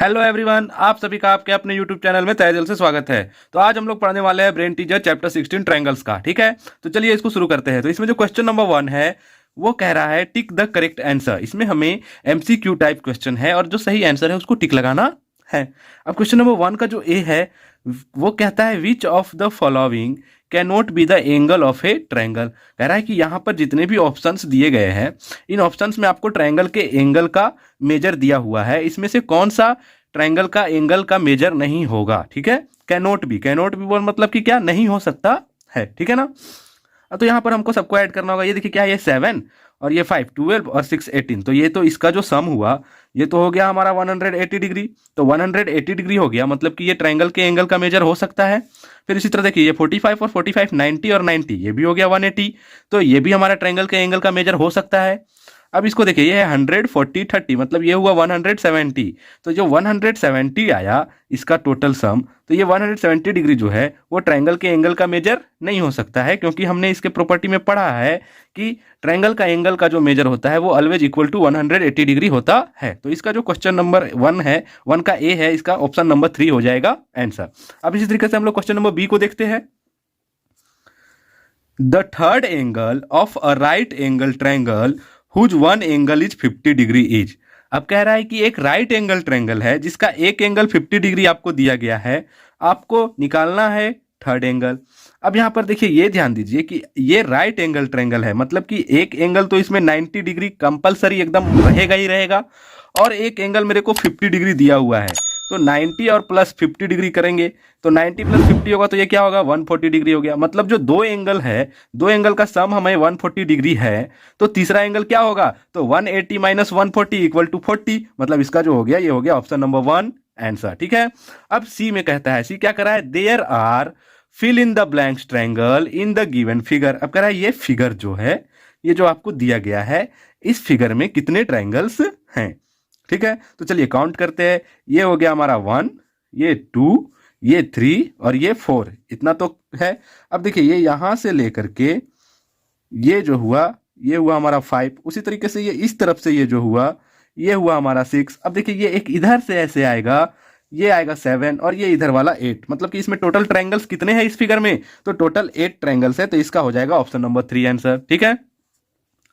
Hello everyone, आप सभी का आपके अपने यूट्यूब चैनल में तहे दिल से स्वागत है। तो आज हम लोग पढ़ने वाले हैं ब्रेन टीचर चैप्टर 16 ट्रायंगल्स का। ठीक है, तो चलिए इसको शुरू करते हैं। तो इसमें जो क्वेश्चन नंबर 1 है वो कह रहा है टिक द करेक्ट आंसर। इसमें हमें एमसीक्यू टाइप क्वेश्चन है और जो सही आंसर है उसको टिक लगाना है। अब क्वेश्चन नंबर 1 का जो ए है वो कहता है which of the following can not be the angle of a triangle. कह रहा है कि यहाँ पर जितने भी ऑप्शंस दिए गए हैं इन ऑप्शंस में आपको ट्रायंगल के एंगल का मेजर दिया हुआ है, इसमें से कौन सा ट्रायंगल का एंगल का मेजर नहीं होगा। ठीक है, कैनोट बी बोल मतलब कि क्या नहीं हो सकता है। ठीक है ना। तो यहाँ पर हमको सबको ऐड करना होगा। ये देखिए क्या है, ये 7 और ये 5 12 और 6 18। तो ये तो इसका जो सम हुआ ये तो हो गया हमारा 180 डिग्री। तो 180 डिग्री हो गया, मतलब कि ये ट्रायंगल के एंगल का मेजर हो सकता है। फिर इसी तरह देखिए ये 45 और 45 90 और 90 ये भी हो गया 180। तो ये भी हमारा ट्रायंगल के एंगल का मेजर हो सकता है। अब इसको देखिए ये है 100 40 30, मतलब ये हुआ 170। तो जो 170 आया इसका टोटल सम, तो ये 170 डिग्री जो है वो ट्रायंगल के एंगल का मेजर नहीं हो सकता है, क्योंकि हमने इसके प्रॉपर्टी में पढ़ा है कि ट्रायंगल का एंगल का जो मेजर होता है वो ऑलवेज इक्वल टू 180 डिग्री होता है। तो इसका जो क्वेश्चन नंबर 1 है, 1 का ए है, इसका ऑप्शन नंबर 3 हो जाएगा आंसर। अब इसी तरीके से हम लोग क्वेश्चन नंबर बी को देखते हैं। The third angle of a right angle triangle whose one angle is 50 degree is. अब कह रहा है कि एक राइट एंगल ट्रायंगल है जिसका एक एंगल 50 डिग्री आपको दिया गया है, आपको निकालना है थर्ड एंगल। अब यहाँ पर देखिए ये ध्यान दीजिए कि ये राइट एंगल ट्रायंगल है, मतलब कि एक एंगल तो इसमें 90 डिग्री कंपलसरी एकदम रहेगा ही रहेगा, और एक एंगल मेरे को 50 डिग्री दिया हुआ है। तो 90 और प्लस 50 डिग्री करेंगे तो 90 प्लस 50 होगा तो ये क्या होगा 140 डिग्री हो गया। मतलब जो दो एंगल है, दो एंगल का सम हमें 140 डिग्री है, तो तीसरा एंगल क्या होगा, तो 180 माइनस 140 इक्वल टू 40। मतलब इसका जो हो गया ये हो गया ऑप्शन नंबर 1 आंसर। ठीक है। अब सी में कहता है, सी क्या कर रहा है, there are fill in the blanks triangle in the given figure. अब कह रहा है ये फिगर जो है, ये जो आपको दिया गया है, इस फिगर में कितने ट्रायंगल्स हैं। ठीक है, तो चलिए काउंट करते हैं। ये हो गया हमारा 1, ये 2, ये 3 और ये 4, इतना तो है। अब देखिए ये यहां से लेकर के ये जो हुआ ये हुआ हमारा 5, उसी तरीके से ये इस तरफ से ये जो हुआ ये हुआ हमारा 6। अब देखिए ये एक इधर से ऐसे आएगा, ये आएगा 7 और ये इधर वाला 8। मतलब कि इसमें टोटल ट्रायंगल्स कितने हैं इस फिगर में, तो टोटल 8 ट्रायंगल्स है। तो इसका हो जाएगा ऑप्शन नंबर 3 आंसर। ठीक है।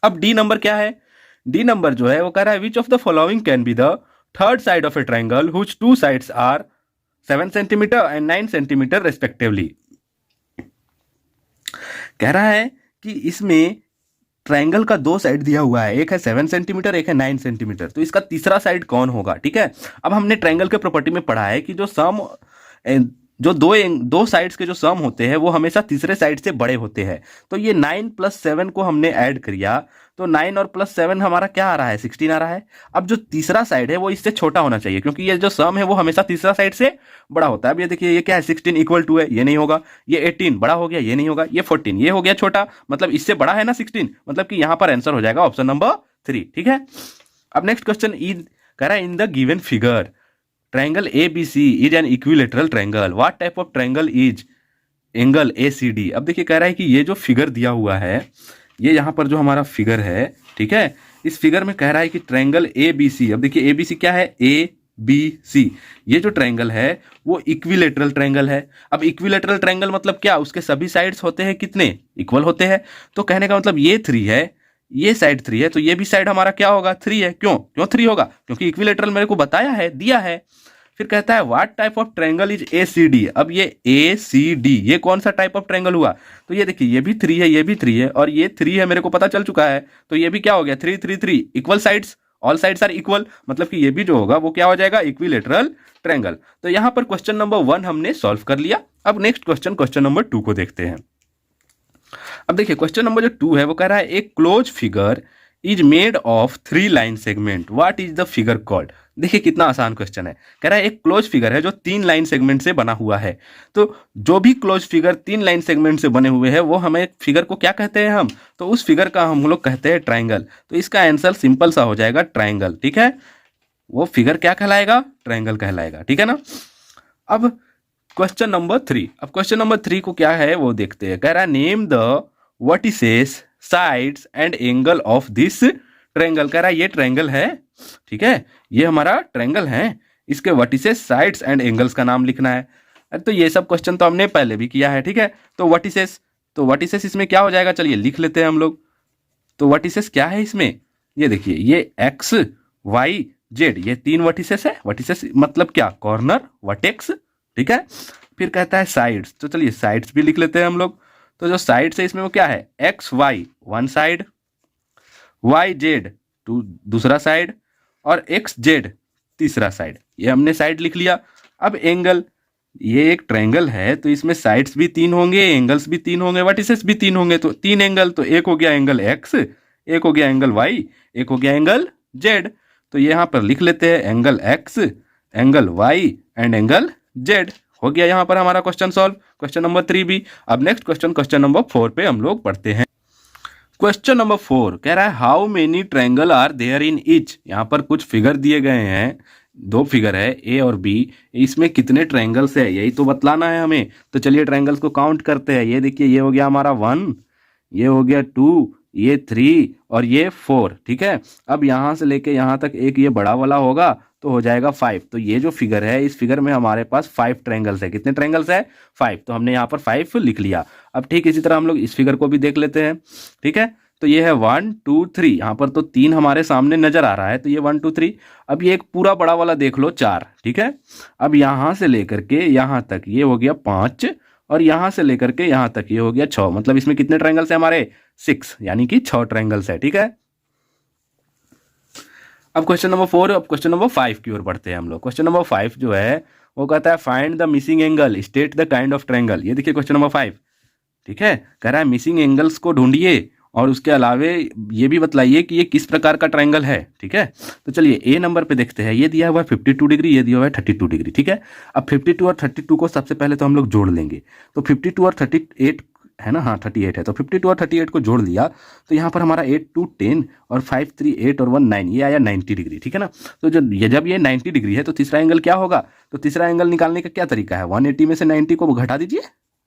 अब डी नंबर क्या है, डी नंबर जो है वो कह रहा है which of the following can be the third side of a triangle whose two sides are 7 centimetre and 9 centimetre respectively. कह रहा है कि इसमें ट्रायंगल का दो साइड दिया हुआ है, एक है 7 सेंटीमीटर एक है 9 सेंटीमीटर। तो इसका तीसरा साइड कौन होगा। ठीक है। अब हमने ट्रायंगल के प्रॉपर्टी में पढ़ा है कि जो सम जो दो साइड्स के जो सम होते हैं वो हमेशा तीसरे साइड से बड़े होते हैं। तो ये 9 प्लस 7 को हमने ऐड किया तो 9 और प्लस 7 हमारा क्या आ रहा है, 16 आ रहा है। अब जो तीसरा साइड है वो इससे छोटा होना चाहिए, क्योंकि ये जो सम है वो हमेशा तीसरा साइड से बड़ा होता है। अब ये देखिए ये क्या है, 16 इक्वल टू है, ये नहीं होगा। ये 18 बड़ा हो गया, ये नहीं होगा। ये 14 ये हो गया छोटा, मतलब इससे बड़ा है ना 16, मतलब कि यहां पर आंसर हो जाएगा ऑप्शन नंबर 3। ठीक है। अब नेक्स्ट क्वेश्चन कह रहा है इन the given figure triangle ABC is an equilateral triangle, what type of triangle is angle ACD। अब देखिए कह रहा है कि ये जो फिगर दिया हुआ है, ये यहाँ पर जो हमारा फिगर है, ठीक है, इस फिगर में कह रहा है कि ट्रायंगल ABC। अब देखिए ABC क्या है, ABC, ये जो ट्रायंगल है वो इक्विलेटरल ट्रायंगल है। अब इक्विलेटरल ट्रायंगल मतलब क्या, उसके सभी साइड्स होते हैं कितने, इक्वल होते हैं। तो कहने का मतलब ये 3 है, ये साइड 3 है, तो ये भी साइड हमारा क्या होगा, 3 है। क्यों 3 होगा, क्योंकि इक्विलेटरल मेरे को बताया है, दिया है। फिर कहता है what type of triangle is ACD। अब ये ACD ये कौन सा टाइप ऑफ ट्रायंगल हुआ, तो ये देखिए ये भी 3 है, ये भी 3 है और ये 3 है, मेरे को पता चल चुका है। तो ये भी क्या हो गया, 3 3 3 equal sides, all sides are equal, मतलब कि ये भी जो होगा वो क्या हो जाएगा, इक्विलेटरल ट्रायंगल। तो यहां पर क्वेश्चन नंबर 1 हमने सॉल्व कर लिया। अब नेक्स्ट क्वेश्चन नंबर 2 को देखते हैं। अब देखिए क्वेश्चन नंबर जो 2 है वो कह रहा है एक close figure is made of 3 line segment, what is the figure called. देखिए कितना आसान क्वेश्चन है। कह रहा है एक क्लोज फिगर है जो 3 लाइन सेगमेंट से बना हुआ है। तो जो भी क्लोज फिगर 3 लाइन सेगमेंट से बने हुए हैं वो हमें फिगर को क्या कहते हैं हम, तो उस फिगर का हम लोग कहते हैं ट्रायंगल। तो इसका आंसर सिंपल सा हो जाएगा ट्रायंगल। ठीक है, वो फिगर क्या कहलाएगा, ट्रायंगल कहलाएगा। ठीक है ना। अब क्वेश्चन नंबर 3, अब क्वेश्चन नंबर 3 को क्या है वो देखते हैं। कह रहा है name the vertices sides and angle of this triangle. कह रहा है ये ट्रायंगल है, ठीक है, ये हमारा ट्रायंगल है, इसके वर्टिसेस, साइड्स एंड एंगल्स का नाम लिखना है। अरे तो ये सब क्वेश्चन तो हमने पहले भी किया है, ठीक है। तो वर्टिसेस इसमें क्या हो जाएगा, चलिए लिख लेते हैं हम लोग। तो वर्टिसेस क्या है इसमें, ये देखिए, ये एक्स वाई जेड, ये 3 वर्टिसेस है। वर्टिसेस मतलब क्या, कॉर्नर, वर्टेक्स, ठीक है। फिर कहता है साइड्स, तो चलिए साइड्स भी लिख लेते हैं हम लोग। तो जो साइड्स है इसमें वो क्या है, X Y 1 side, Y Z दूसरा साइड, और एक्स जेड तीसरा साइड। ये हमने साइड लिख लिया। अब एंगल, ये एक ट्रायंगल है तो इसमें साइड्स भी 3 होंगे, एंगल्स भी 3 होंगे, वर्टिसेस भी 3 होंगे। तो 3 एंगल, तो एक हो गया एंगल एक्स, एक हो गया एंगल वाई, एक हो गया एंगल जेड। तो यहाँ पर लिख लेते हैं angle X, angle Y and angle Z. हो गया यहाँ पर हमारा क्वेश्चन सॉल्व, क्वेश्चन नंबर 3 भी। अब नेक्स्ट क्वेश्चन नंबर 4 पे हम लोग पढ़ते हैं। क्वेश्चन नंबर 4 कह रहा है how many triangle are there in each. यहाँ पर कुछ फिगर दिए गए हैं, 2 फिगर है ए और बी, इसमें कितने ट्रायंगल्स है यही तो बतलाना है हमें। तो चलिए ट्रायंगल्स को काउंट करते हैं। ये देखिए, ये हो गया हमारा 1, ये हो गया 2, ये 3 और ये 4, ठीक है। अब यहाँ से लेके यहाँ तक एक ये बड़ा वाला होगा तो हो जाएगा 5। तो ये जो फिगर है, इस फिगर में हमारे पास 5 ट्रायंगल्स है। कितने ट्रायंगल्स है, 5। तो हमने यहाँ पर 5 लिख लिया। अब ठीक इसी तरह हम लोग इस फिगर को भी देख लेते हैं, ठीक है। तो ये है 1 2 3, यहाँ पर तो 3 हमारे सामने नजर आ रहा है, तो ये 1 2 3। अब ये एक पूरा बड़ा वाला देख लो 4, ठीक है। अब यहाँ से लेकर के यहाँ तक ये हो गया 5, और यहाँ से लेकर के यहाँ तक ये हो गया 6। मतलब इसमें कितने ट्रायंगल्स है हमारे, 6, यानी कि 6 ट्रायंगल्स है, ठीक है। अब क्वेश्चन नंबर 4, अब क्वेश्चन नंबर 5 की ओर बढ़ते हैं हम लोग। क्वेश्चन नंबर 5 जो है वो कहता है find the missing angle, state the kind of triangle. ये देखिए क्वेश्चन नंबर 5, ठीक है। कह रहा है मिसिंग एंगल्स को ढूंढिए और उसके अलावे ये भी बतलाइए कि ये किस प्रकार का ट्रायंगल है, ठीक है। तो चलिए ए नंबर पे देखते हैं। ये दिया हुआ है 52 डिग्री, ये दिया हुआ है 32 डिग्री, ठीक है। अब 52 और 32 को सबसे पहले तो हम लोग जोड़ लेंगे। तो 52 और 38 है ना, हाँ 38 है। तो 52 और 38 को जोड़ दिया तो यहाँ पर हमारा 8 2 10 और 5 3 8 और 1 9, ये आया 90 डिग्री, ठीक है ना। तो जब ये 90 डिग्री है तो तीसरा एंगल क्या होगा, तो तीसरा एंगल निकालने का क्या तरीका है, 180 में से 90 को घटा दीजिए,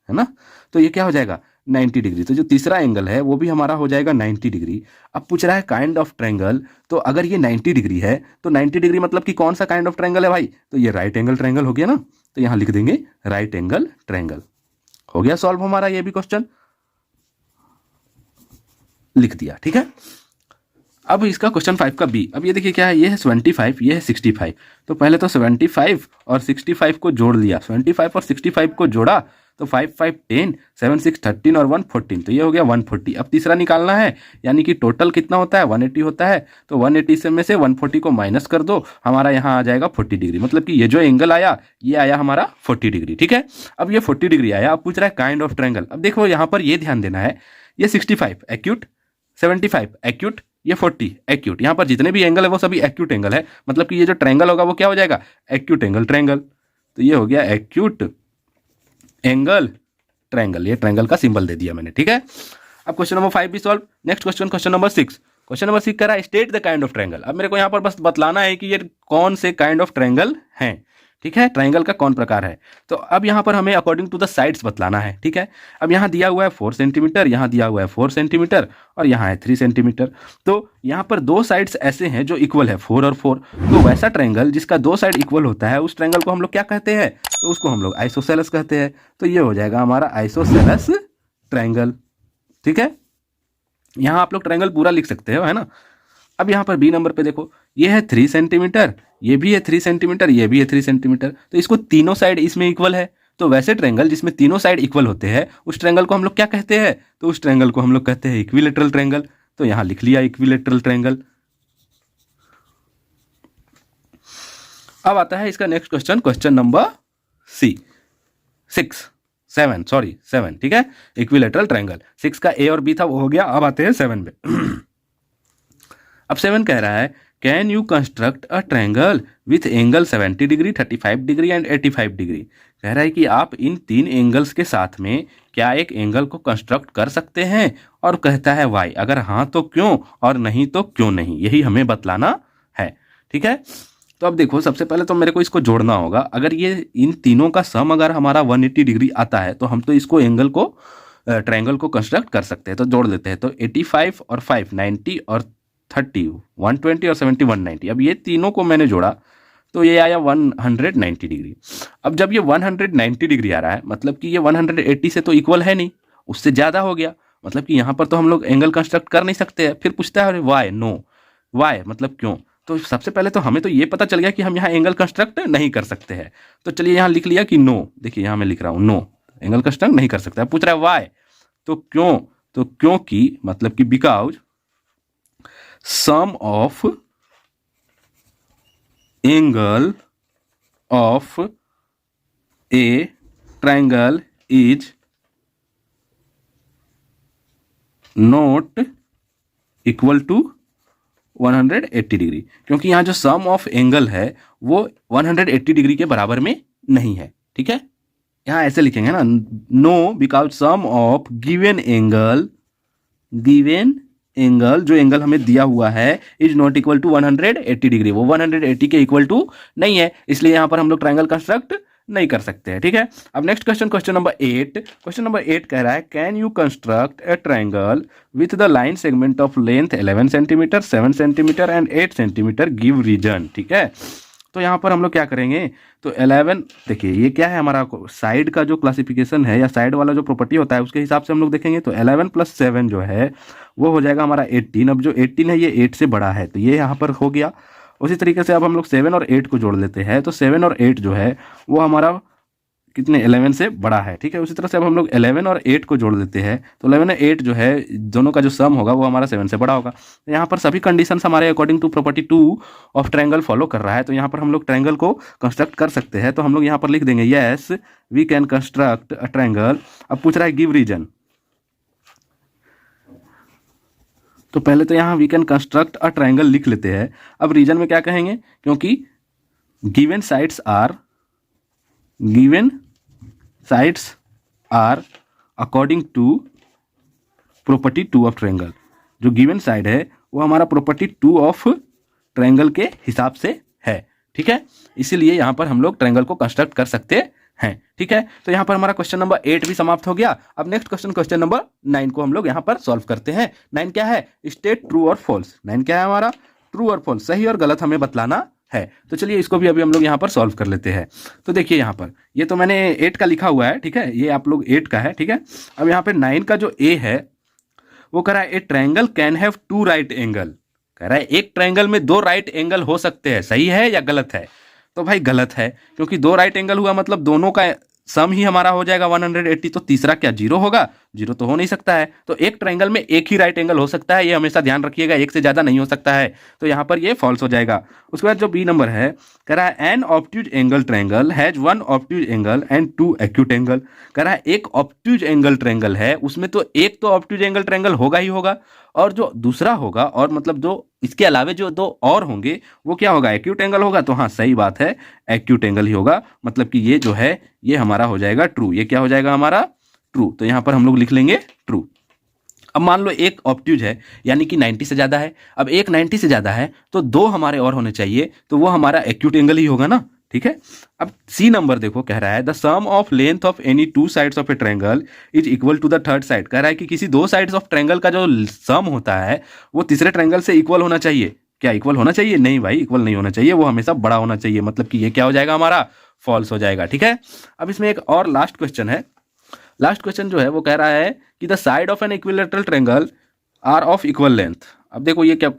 है ना। तो ये क्या हो जाएगा 90 डिग्री। तो जो तीसरा एंगल है वो भी हमारा हो जाएगा 90 डिग्री। अब पूछ रहा है काइंड ऑफ ट्रायंगल, तो अगर ये 90 डिग्री है तो 90 डिग्री मतलब कि कौन सा काइंड ऑफ ट्रायंगल है भाई, तो ये राइट एंगल ट्रायंगल हो गया ना। तो यहाँ लिख देंगे राइट एंगल ट्रायंगल। हो गया सॉल्व हमारा ये भी क्वेश्चन, लिख दिया, ठीक है। अब इसका क्वेश्चन 5 का बी। अब ये देखिए क्या है, ये है 75, ये है 65। तो पहले तो 75 और 65 को जोड़ लिया, 75 और 65 को जोड़ा तो 5 5 10, 7 6 13 और 1 14, तो ये हो गया 140। अब तीसरा निकालना है, यानी कि टोटल कितना होता है 180 होता है। तो 180 से में से 140 को माइनस कर दो, हमारा यहाँ आ जाएगा 40 डिग्री। मतलब कि ये जो एंगल आया ये आया हमारा 40 डिग्री, ठीक है। अब ये 40 डिग्री आया। अब पूछ रहा है काइंड ऑफ ट्रायंगल। अब देखो यहाँ पर ये ध्यान देना है, ये 65 एक्यूट, 75 एक्यूट, ये 40 एक्यूट। यहाँ पर जितने भी एंगल है वो सभी एक्यूट एंगल है। मतलब कि ये जो ट्रायंगल होगा वो क्या हो जाएगा, एक्यूट एंगल ट्रायंगल। तो ये हो गया एक्यूट एंगल ट्रायंगल, ये ट्रायंगल का सिंबल दे दिया मैंने, ठीक है। अब क्वेश्चन नंबर 5 भी solve. Next question, question number 6। Question number 6 कह रहा है state the kind of triangle. अब मेरे को यहाँ पर बस बतलाना है कि ये कौन से काइंड ऑफ ट्रायंगल हैं, ठीक है, ट्रायंगल का कौन प्रकार है। तो अब यहाँ पर हमें अकॉर्डिंग टू द साइड्स बतलाना है, ठीक है। अब यहाँ दिया हुआ है 4 सेंटीमीटर, यहाँ दिया हुआ है 4 सेंटीमीटर और यहाँ है 3 सेंटीमीटर। तो यहाँ पर 2 साइड्स ऐसे हैं जो इक्वल है 4 और 4। तो वैसा ट्रायंगल जिसका 2 साइड इक्वल होता है उस ट्रायंगल को हम लोग क्या कहते हैं, तो उसको हम लोग आइसोसेलेस कहते हैं। तो ये हो जाएगा हमारा आइसोसेलेस ट्रायंगल, ठीक है। यहाँ आप लोग ट्रायंगल पूरा लिख सकते हो, है ना। अब यहाँ पर बी नंबर पे देखो, ये है 3 सेंटीमीटर, ये भी है 3 सेंटीमीटर, ये भी है 3 सेंटीमीटर। तो इसको तीनों साइड इसमें इक्वल है। तो वैसे ट्रायंगल जिसमें तीनों साइड इक्वल होते हैं उस ट्रायंगल को हम लोग क्या कहते हैं, तो उस ट्रायंगल को हम लोग कहते हैं इक्विलेटरल ट्रायंगल। तो यहाँ लिख लिया इक्विलेटरल ट्रायंगल। अब आता है इसका नेक्स्ट क्वेश्चन, क्वेश्चन नंबर 7, ठीक है। इक्विलेटरल ट्रायंगल 6 का ए और बी था वो हो गया। अब आते हैं 7 पे। अब 7 कह रहा है can you construct a triangle with angle 70 degree, 35 degree and 85 degree. कह रहा है कि आप इन 3 एंगल्स के साथ में क्या एक एंगल को कंस्ट्रक्ट कर सकते हैं, और कहता है वाई, अगर हाँ तो क्यों और नहीं तो क्यों नहीं, यही हमें बतलाना है, ठीक है। तो अब देखो सबसे पहले तो मेरे को इसको जोड़ना होगा। अगर ये इन तीनों का सम अगर हमारा 180 डिग्री आता है तो हम तो इसको एंगल को ट्रायंगल को कंस्ट्रक्ट कर सकते हैं। तो जोड़ लेते हैं। तो 85 और 5 90 और 30 120 और 70 190। अब ये तीनों को मैंने जोड़ा तो ये आया 190 डिग्री। अब जब ये 190 डिग्री आ रहा है मतलब कि ये 180 से तो इक्वल है नहीं, उससे ज़्यादा हो गया, मतलब कि यहाँ पर तो हम लोग एंगल कंस्ट्रक्ट कर नहीं सकते हैं। फिर पूछता है वाई, नो वाई मतलब क्यों। तो सबसे पहले तो हमें तो ये पता चल गया कि हम यहाँ एंगल कंस्ट्रक्ट नहीं कर सकते हैं। तो चलिए यहाँ लिख लिया कि नो, देखिए यहाँ मैं लिख रहा हूँ नो, एंगल कंस्ट्रक्ट नहीं कर सकता। पूछ रहा है वाई, तो क्यों, तो क्योंकि मतलब कि because sum of angle of a triangle is not equal to 180 degree, क्योंकि यहाँ जो सम ऑफ एंगल है वो 180 डिग्री के बराबर में नहीं है। ठीक है, यहाँ ऐसे लिखेंगे ना, no because sum of given angle, given angle जो एंगल हमें दिया हुआ है is not equal to 180 degree, वो 180 के इक्वल टू नहीं है, इसलिए यहाँ पर हम लोग ट्रायंगल कंस्ट्रक्ट नहीं कर सकते हैं। ठीक है, अब next question, question number 8। Question number 8 कह रहा है can you construct a triangle with the line segment of length 11 centimetre, 7 centimetre and 8 centimetre, give reason. ठीक है, तो यहाँ पर हम लोग क्या करेंगे, तो 11 देखिए ये क्या है हमारा साइड का जो क्लासिफिकेशन है या साइड वाला जो प्रॉपर्टी होता है उसके हिसाब से हम लोग देखेंगे। तो 11 + 7 जो है वो हो जाएगा हमारा 18। अब जो 18 है ये 8 से बड़ा है तो ये यहाँ पर हो गया। उसी तरीके से अब हम लोग 7 और 8 को जोड़ लेते हैं, तो 7 और 8 जो है वो हमारा कितने 11 से बड़ा है। ठीक है, उसी तरह से अब हम लोग 11 और 8 को जोड़ देते हैं, तो 11 और 8 जो है दोनों का जो सम होगा वो हमारा 7 से बड़ा होगा। तो यहाँ पर सभी कंडीशंस हमारे according to property 2 of triangle follow कर रहा है, तो यहाँ पर हम लोग ट्रायंगल को कंस्ट्रक्ट कर सकते हैं। तो हम लोग यहाँ पर लिख देंगे yes we can construct a triangle. अब पूछ रहा है गिव रीजन, तो पहले तो यहाँ we can construct a triangle लिख लेते हैं। अब रीजन में क्या कहेंगे, क्योंकि given sides are, given sides are according to property 2 of triangle, जो गिवन साइड है वो हमारा प्रॉपर्टी 2 ऑफ ट्रायंगल के हिसाब से है। ठीक है, इसीलिए यहाँ पर हम लोग ट्रायंगल को कंस्ट्रक्ट कर सकते हैं। ठीक है, तो यहाँ पर हमारा क्वेश्चन नंबर 8 भी समाप्त हो गया। अब नेक्स्ट क्वेश्चन, क्वेश्चन नंबर 9 को हम लोग यहाँ पर सॉल्व करते हैं। 9 क्या है, स्टेट ट्रू और फॉल्स। 9 क्या है हमारा, ट्रू और फॉल्स, सही और गलत हमें बतलाना है। तो चलिए इसको भी अभी हम लोग यहाँ पर सॉल्व कर लेते हैं। तो देखिए यहाँ पर ये तो मैंने 8 का लिखा हुआ है, ठीक है, ये आप लोग 8 का है। ठीक है, अब यहाँ पे 9 का जो ए है वो कह रहा है ए triangle can have 2 right angle, कह रहा है एक ट्रायंगल में 2 राइट एंगल हो सकते हैं। सही है या गलत है, तो भाई गलत है, क्योंकि 2 राइट एंगल हुआ मतलब दोनों का सम ही हमारा हो जाएगा 180, तो तीसरा क्या 0 होगा, 0 तो हो नहीं सकता है। तो एक ट्रायंगल में एक ही राइट एंगल हो सकता है, ये हमेशा ध्यान रखिएगा, एक से ज़्यादा नहीं हो सकता है, तो यहाँ पर ये फॉल्स हो जाएगा। उसके बाद जो बी नंबर है कह रहा है an obtuse angle triangle has 1 obtuse angle and 2 acute angle, कह रहा है एक ऑब्ट्यूज एंगल ट्रायंगल है उसमें तो एक तो ऑब्ट्यूज एंगल ट्रायंगल होगा ही होगा, और जो दूसरा होगा और मतलब जो इसके अलावे जो 2 और होंगे वो क्या होगा, एक्यूट एंगल होगा। तो हाँ सही बात है, एक्यूट एंगल ही होगा, मतलब कि ये जो है ये हमारा हो जाएगा ट्रू। ये क्या हो जाएगा हमारा ट्रू, तो यहाँ पर हम लोग लिख लेंगे ट्रू। अब मान लो एक ऑब्ट्यूज है यानी कि 90 से ज़्यादा है, अब एक 90 से ज़्यादा है तो 2 हमारे और होने चाहिए, तो वो हमारा एक्यूट एंगल ही होगा ना। ठीक है, अब सी नंबर देखो कह रहा है the sum of length of any 2 sides of a triangle is equal to the third side, कह रहा है कि किसी 2 साइड्स ऑफ ट्रायंगल का जो सम होता है वो तीसरे ट्रायंगल से इक्वल होना चाहिए। क्या इक्वल होना चाहिए, नहीं भाई इक्वल नहीं होना चाहिए, वो हमेशा बड़ा होना चाहिए, मतलब कि ये क्या हो जाएगा हमारा फॉल्स हो जाएगा। ठीक है, अब इसमें एक और लास्ट क्वेश्चन है। लास्ट क्वेश्चन जो है वो कह रहा है कि the side of an equilateral triangle are of equal length. अब देखो ये क्या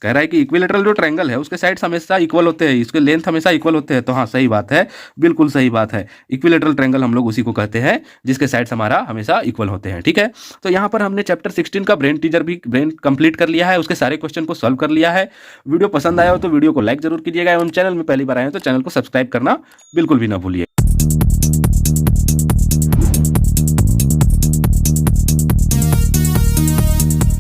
कह रहा है कि इक्विलैटरल जो ट्रायंगल है उसके साइड्स हमेशा इक्वल होते हैं, इसके लेंथ हमेशा इक्वल होते हैं। तो हाँ सही बात है, बिल्कुल सही बात है, इक्विलैटरल ट्रायंगल हम लोग उसी को कहते हैं जिसके साइड्स हमारा हमेशा इक्वल होते हैं। ठीक है, तो यहाँ पर हमने चैप्टर 16 का ब्रेन टीजर भी कंप्लीट कर लिया है, उसके सारे क्वेश्चन को सॉल्व कर लिया है। वीडियो पसंद आया हो तो वीडियो को लाइक जरूर कीजिएगा एवं चैनल में पहली बार आए हो तो चैनल को सब्सक्राइब करना बिल्कुल भी ना भूलिए।